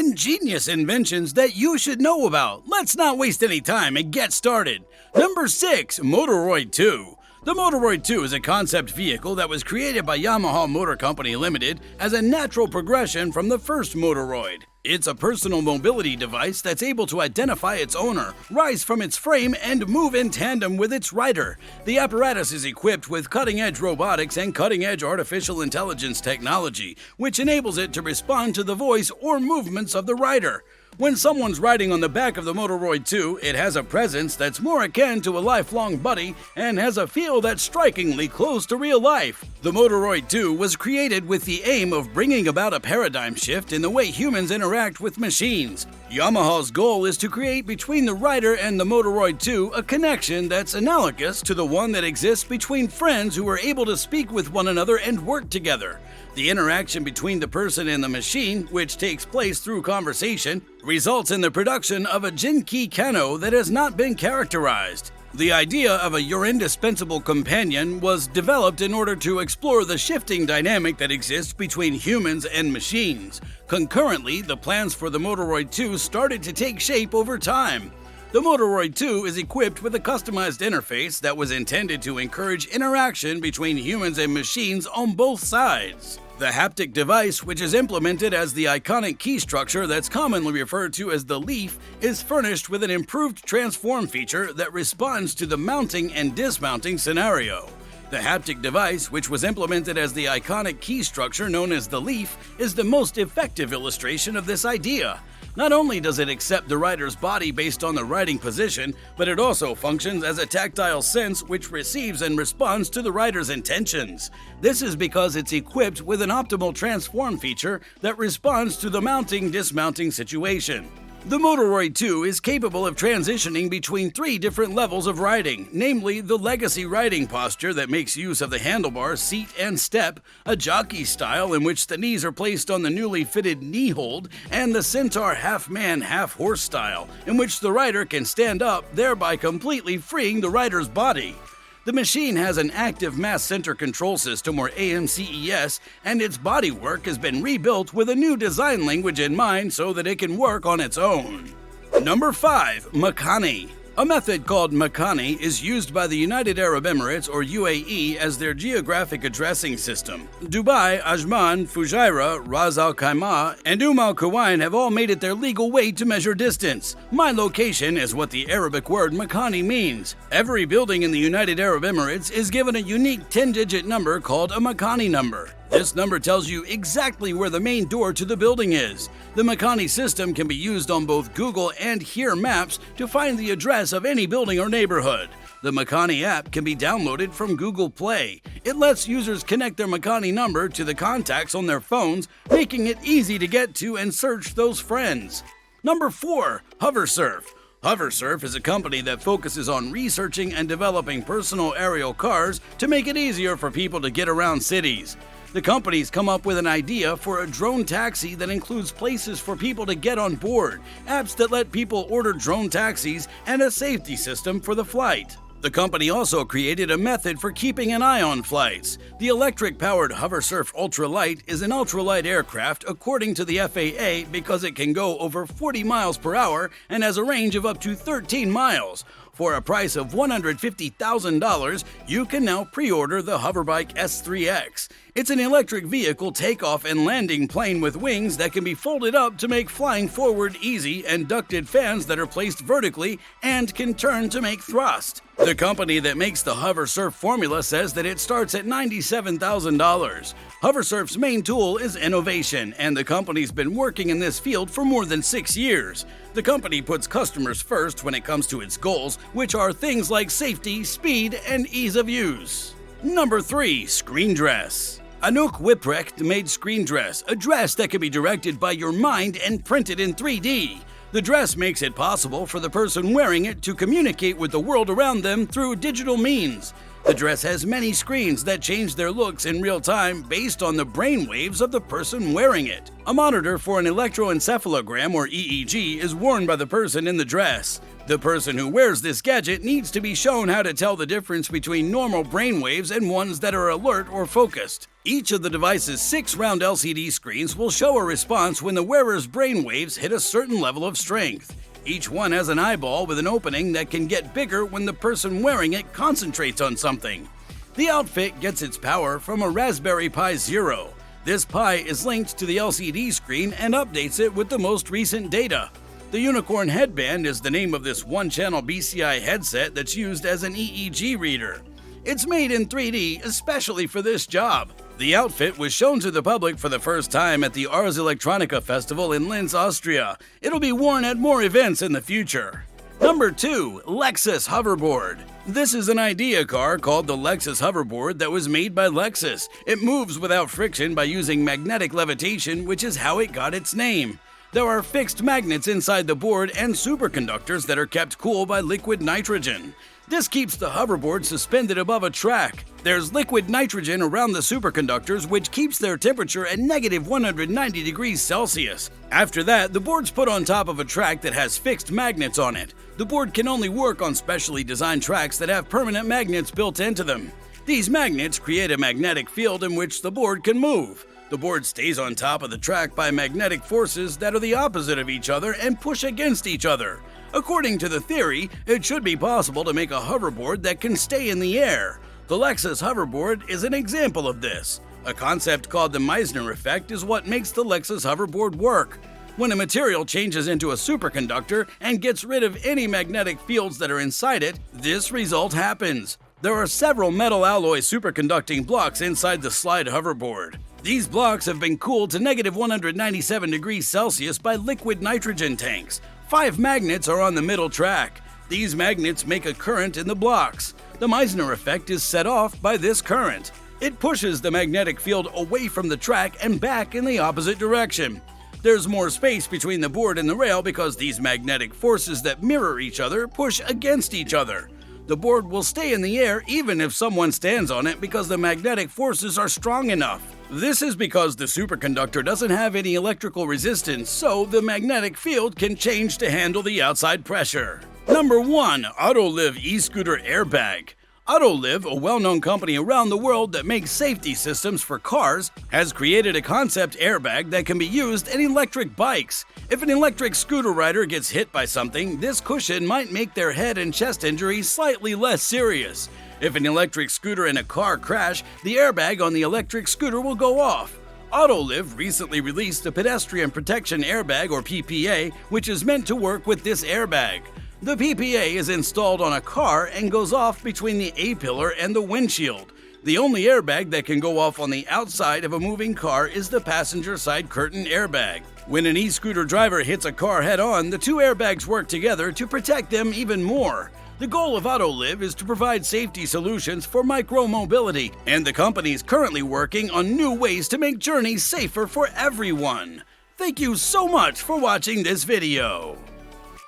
ingenious inventions that you should know about. Let's not waste any time and get started. Number 6. Motoroid 2. The Motoroid 2 is a concept vehicle that was created by Yamaha Motor Company Limited as a natural progression from the first Motoroid. It's a personal mobility device that's able to identify its owner, rise from its frame, and move in tandem with its rider. The apparatus is equipped with cutting-edge robotics and cutting-edge artificial intelligence technology, which enables it to respond to the voice or movements of the rider. When someone's riding on the back of the Motoroid 2, it has a presence that's more akin to a lifelong buddy and has a feel that's strikingly close to real life. The Motoroid 2 was created with the aim of bringing about a paradigm shift in the way humans interact with machines. Yamaha's goal is to create between the rider and the Motoroid 2 a connection that's analogous to the one that exists between friends who are able to speak with one another and work together. The interaction between the person and the machine, which takes place through conversation, results in the production of a Genki Kano that has not been characterized. The idea of a "you're indispensable" companion was developed in order to explore the shifting dynamic that exists between humans and machines. Concurrently, the plans for the Motoroid 2 started to take shape over time. The Motoroid 2 is equipped with a customized interface that was intended to encourage interaction between humans and machines on both sides. The haptic device, which is implemented as the iconic key structure that's commonly referred to as the leaf, is furnished with an improved transform feature that responds to the mounting and dismounting scenario. The haptic device, which was implemented as the iconic key structure known as the leaf, is the most effective illustration of this idea. Not only does it accept the rider's body based on the riding position, but it also functions as a tactile sense which receives and responds to the rider's intentions. This is because it's equipped with an optimal transform feature that responds to the mounting-dismounting situation. The Motoroid 2 is capable of transitioning between 3 different levels of riding, namely the legacy riding posture that makes use of the handlebar, seat, and step, a jockey style in which the knees are placed on the newly fitted knee hold, and the centaur half-man, half-horse style, in which the rider can stand up, thereby completely freeing the rider's body. The machine has an active mass center control system, or AMCES, and its bodywork has been rebuilt with a new design language in mind so that it can work on its own. Number 5. Makani. A method called Makani is used by the United Arab Emirates, or UAE, as their geographic addressing system. Dubai, Ajman, Fujairah, Ras Al Khaimah, and Al Quwain have all made it their legal way to measure distance. My location is what the Arabic word Makani means. Every building in the United Arab Emirates is given a unique 10-digit number called a Makani number. This number tells you exactly where the main door to the building is. The Makani system can be used on both Google and Here Maps to find the address of any building or neighborhood. The Makani app can be downloaded from Google Play. It lets users connect their Makani number to the contacts on their phones, making it easy to get to and search those friends. Number 4. Hoversurf. Hoversurf is a company that focuses on researching and developing personal aerial cars to make it easier for people to get around cities. The company's come up with an idea for a drone taxi that includes places for people to get on board, apps that let people order drone taxis, and a safety system for the flight. The company also created a method for keeping an eye on flights. The electric-powered Hoversurf Ultralight is an ultralight aircraft according to the FAA because it can go over 40 miles per hour and has a range of up to 13 miles. For a price of $150,000, you can now pre-order the Hoverbike S3X. It's an electric vehicle takeoff and landing plane with wings that can be folded up to make flying forward easy, and ducted fans that are placed vertically and can turn to make thrust. The company that makes the Hoversurf formula says that it starts at $97,000. Hoversurf's main tool is innovation, and the company's been working in this field for more than 6 years. The company puts customers first when it comes to its goals, which are things like safety, speed, and ease of use. Number 3. Screen dress. Anouk Wipprecht made Screen Dress, a dress that can be directed by your mind and printed in 3D. The dress makes it possible for the person wearing it to communicate with the world around them through digital means. The dress has many screens that change their looks in real time based on the brain waves of the person wearing it. A monitor for an electroencephalogram or EEG is worn by the person in the dress. The person who wears this gadget needs to be shown how to tell the difference between normal brain waves and ones that are alert or focused. Each of the device's 6 round LCD screens will show a response when the wearer's brain waves hit a certain level of strength. Each one has an eyeball with an opening that can get bigger when the person wearing it concentrates on something. The outfit gets its power from a Raspberry Pi Zero. This Pi is linked to the LCD screen and updates it with the most recent data. The Unicorn Headband is the name of this one-channel BCI headset that's used as an EEG reader. It's made in 3D especially for this job. The outfit was shown to the public for the first time at the Ars Electronica Festival in Linz, Austria. It'll be worn at more events in the future. Number 2. Lexus Hoverboard. This is an idea car called the Lexus Hoverboard that was made by Lexus. It moves without friction by using magnetic levitation, which is how it got its name. There are fixed magnets inside the board and superconductors that are kept cool by liquid nitrogen. This keeps the hoverboard suspended above a track. There's liquid nitrogen around the superconductors, which keeps their temperature at negative 190 degrees Celsius. After that, the board's put on top of a track that has fixed magnets on it. The board can only work on specially designed tracks that have permanent magnets built into them. These magnets create a magnetic field in which the board can move. The board stays on top of the track by magnetic forces that are the opposite of each other and push against each other. According to the theory, it should be possible to make a hoverboard that can stay in the air. The Lexus Hoverboard is an example of this. A concept called the Meissner effect is what makes the Lexus Hoverboard work. When a material changes into a superconductor and gets rid of any magnetic fields that are inside it, this result happens. There are several metal alloy superconducting blocks inside the slide hoverboard. These blocks have been cooled to negative 197 degrees Celsius by liquid nitrogen tanks. 5 magnets are on the middle track. These magnets make a current in the blocks. The Meissner effect is set off by this current. It pushes the magnetic field away from the track and back in the opposite direction. There's more space between the board and the rail because these magnetic forces that mirror each other push against each other. The board will stay in the air even if someone stands on it because the magnetic forces are strong enough. This is because the superconductor doesn't have any electrical resistance, so the magnetic field can change to handle the outside pressure. Number 1. Autolive e-Scooter Airbag. Autolive, a well-known company around the world that makes safety systems for cars, has created a concept airbag that can be used in electric bikes. If an electric scooter rider gets hit by something, this cushion might make their head and chest injury slightly less serious. If an electric scooter and a car crash, the airbag on the electric scooter will go off. Autolive recently released a Pedestrian Protection Airbag or PPA, which is meant to work with this airbag. The PPA is installed on a car and goes off between the A-pillar and the windshield. The only airbag that can go off on the outside of a moving car is the passenger side curtain airbag. When an e-scooter driver hits a car head-on, the 2 airbags work together to protect them even more. The goal of Autolive is to provide safety solutions for micro-mobility, and the company is currently working on new ways to make journeys safer for everyone. Thank you so much for watching this video.